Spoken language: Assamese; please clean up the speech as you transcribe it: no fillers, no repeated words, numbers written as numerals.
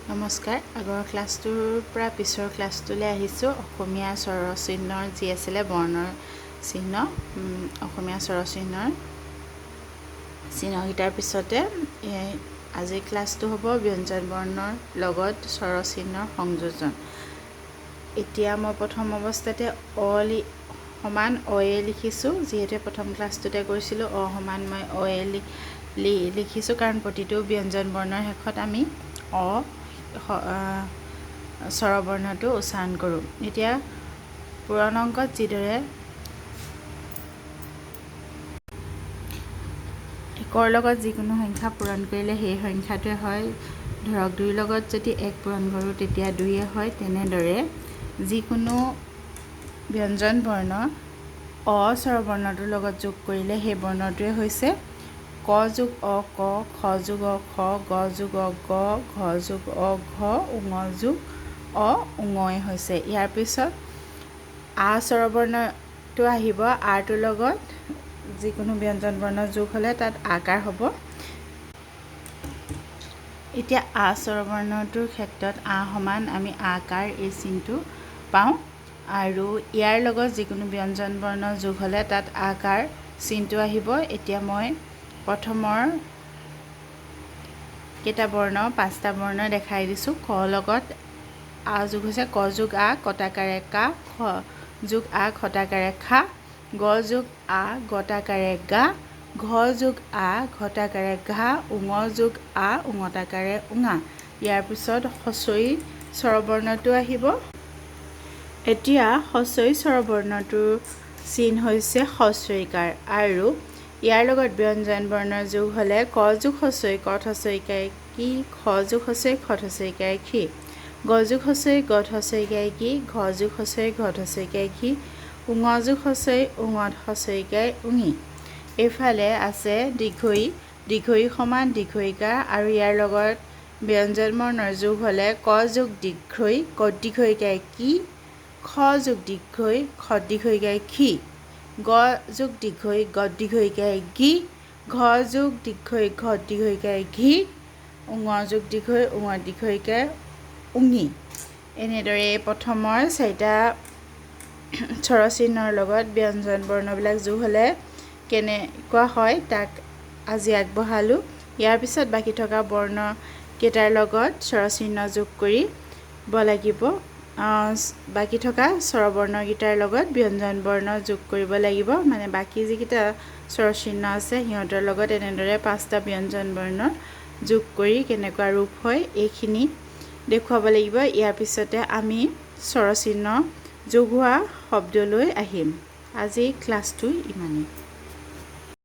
নমস্কাৰ আগৰ ক্লাছটোৰ পৰা পিছৰ ক্লাছটোলৈ আহিছোঁ অসমীয়া স্বৰচিহ্নৰ যি আছিলে বৰ্ণৰ চিহ্ন অসমীয়া স্বৰচিহ্নৰ চিহ্নকেইটাৰ পিছতে আজি ক্লাছটো হ'ব ব্যঞ্জন বৰ্ণৰ লগত স্বৰচিহ্নৰ সংযোজন। এতিয়া মই প্ৰথম অৱস্থাতে সমান অয়ে লিখিছোঁ, যিহেতু প্ৰথম ক্লাছটোতে কৈছিলোঁ সমান মই অয়ে লিখিছোঁ, কাৰণ প্ৰতিটো ব্যঞ্জন বৰ্ণৰ শেষত আমি স্বৰবৰ্ণটো উচ্চাৰণ কৰোঁ। এতিয়া পূৰণ অংকত যিদৰে একৰ লগত যিকোনো সংখ্যা পূৰণ কৰিলে সেই সংখ্যাটোৱে হয়, ধৰক 2ৰ লগত যদি 1 পূৰণ কৰোঁ তেতিয়া 2 হয়। তেনেদৰে যিকোনো ব্যঞ্জন বৰ্ণ স্বৰবৰ্ণটোৰ লগত যোগ কৰিলে সেই বৰ্ণটোৱে হৈছে ক যোগ অ ক, খ যোগ অ খ, গ যোগ অ গ, ঘ যোগ অ ঘ, ঙ যোগ অ ঙই হৈছে। ইয়াৰ পিছত স্বৰবৰ্ণটো আহিব, টোৰ লগত যিকোনো ব্যঞ্জন বৰ্ণ যোগ হ'লে তাত আকাৰ হ'ব। এতিয়া স্বৰবৰ্ণটোৰ ক্ষেত্ৰত সমান আমি আকাৰ এই চিনটো পাওঁ, আৰু ইয়াৰ লগত যিকোনো ব্যঞ্জন বৰ্ণ যোগ হ'লে তাত আকাৰ চিনটো আহিব। এতিয়া মই প্ৰথমৰ কেইটা বৰ্ণ 5টা বৰ্ণ দেখাই দিছোঁ। ক লগত যোগ হৈছে ক যোগ কটাকাৰে কা, খ যোগ খটাকাৰে খা, গ যোগ গটাকাৰে গা, ঘ যোগ ঘটাকাৰে ঘা, ঙ যোগ ঙটাকাৰে ঙা। ইয়াৰ পিছত হ্ৰস্বই স্বৰবৰ্ণটো আহিব। এতিয়া হ্ৰস্বই স্বৰবৰ্ণটোৰ চিন হৈছে হ্ৰস্বইকাৰ, আৰু ইয়াৰ লগত ব্যঞ্জন বৰ্ণ যোগ হ'লে ক যোগ হ্ৰস্বই কত হ্ৰস্বইকাৰে কি, খ যোগ হ্ৰস্বই খত হ্ৰস্বইকাৰে খি, গ যোগ হ্ৰস্বই গত হ্ৰস্বইকাৰে কি, ঘ যোগ হ্ৰস্বই ঘত হ্ৰস্বইকাৰে ঘি, ঙ যোগ হ্ৰস্বই ঙত হ্ৰস্বইকাৰে ঙি। এইফালে আছে দীৰ্ঘই সমান দীৰ্ঘইকাৰ, আৰু ইয়াৰ লগত ব্যঞ্জন বৰ্ণৰ যোগ হ'লে ক যোগ দীৰ্ঘই কত দীৰ্ঘইকাৰে কি, খ যোগ দীৰ্ঘই খত দীৰ্ঘইকাৰে খি, গ যোগ দীৰ্ঘই গত দীৰ্ঘইকাৰে গি, ঘ যোগ দীৰ্ঘই ঘত দীৰ্ঘইকাৰে ঘি, ঙ যোগ দীৰ্ঘই ঙত দীৰ্ঘইকাৰে ঙি। এনেদৰে প্ৰথমৰ 4টা স্বৰচিহ্নৰ লগত ব্যঞ্জন বৰ্ণবিলাক যোগ হ'লে কেনেকুৱা হয় তাক আজি আগবঢ়ালোঁ। ইয়াৰ পিছত বাকী থকা বৰ্ণকেইটাৰ লগত স্বৰচিহ্ন যোগ কৰিব লাগিব। বাকী থকা স্বৰবৰ্ণকেইটাৰ লগত ব্যঞ্জন বৰ্ণ যোগ কৰিব লাগিব, মানে বাকী যিকেইটা স্বৰচিহ্ন আছে সিহঁতৰ লগত এনেদৰে 5টা ব্যঞ্জন বৰ্ণ যোগ কৰি কেনেকুৱা ৰূপ হয় এইখিনি দেখুৱাব লাগিব। ইয়াৰ পিছতে আমি স্বৰচিহ্ন যোগ হোৱা শব্দলৈ আহিম। আজি ক্লাছটো ইমানেই।